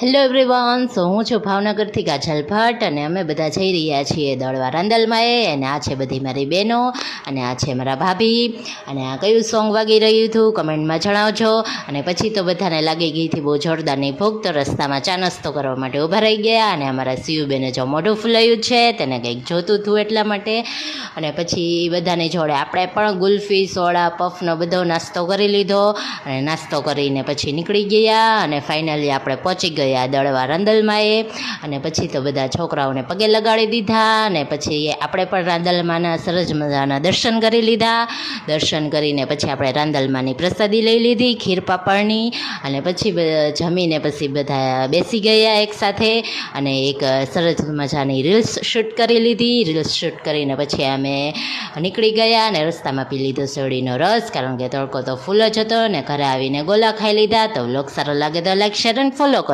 Hello everyone, હું છું ભાવનગરથી કાજલ ભટ્ટ અને અમે બધા જઈ રહ્યા છીએ દળવા રાંદલમાં અને આ છે બધી મારી બહેનો અને આ છે મારા ભાભી અને આ કયું સોંગ વાગી રહ્યું હતું કમેન્ટમાં જણાવજો. અને પછી તો બધાને લાગી ગઈ હતી બહુ જોરદારની ભૂખ, તો રસ્તામાં ચા નાસ્તો કરવા માટે ઊભા રહી ગયા અને અમારા સીયુબેને જો મોઢું ફૂલાયું છે તેને કંઈક જોતું હતું એટલા માટે. અને પછી બધાની જોડે આપણે પણ ગુલ્ફી સોડા પફનો બધો નાસ્તો કરી લીધો અને નાસ્તો કરીને પછી નીકળી ગયા અને ફાઇનલી આપણે પહોંચી ગયા દળવા રાંદલમાં અને પછી તો બધા છોકરાઓને પગે લગાડી દીધા અને પછી આપણે પણ રાંદલમાંના સરસ મજાના દર્શન કરી લીધા. દર્શન કરીને પછી આપણે રાંદલમાંની પ્રસાદી લઈ લીધી ખીર પાપડની અને પછી જમીને પછી બધા બેસી ગયા એકસાથે અને એક સરસ મજાની રીલ્સ શૂટ કરી લીધી. રીલ્સ શૂટ કરીને પછી અમે નીકળી ગયા અને રસ્તામાં પી લીધો શેરડીનો રસ, કારણ કે તડકો તો ફૂલ જ હતો ને ઘરે આવીને ગોલા ખાઈ લીધા. તો વ્લોગ સારો લાગે તો લાઈક શેર અને ફોલો કરો.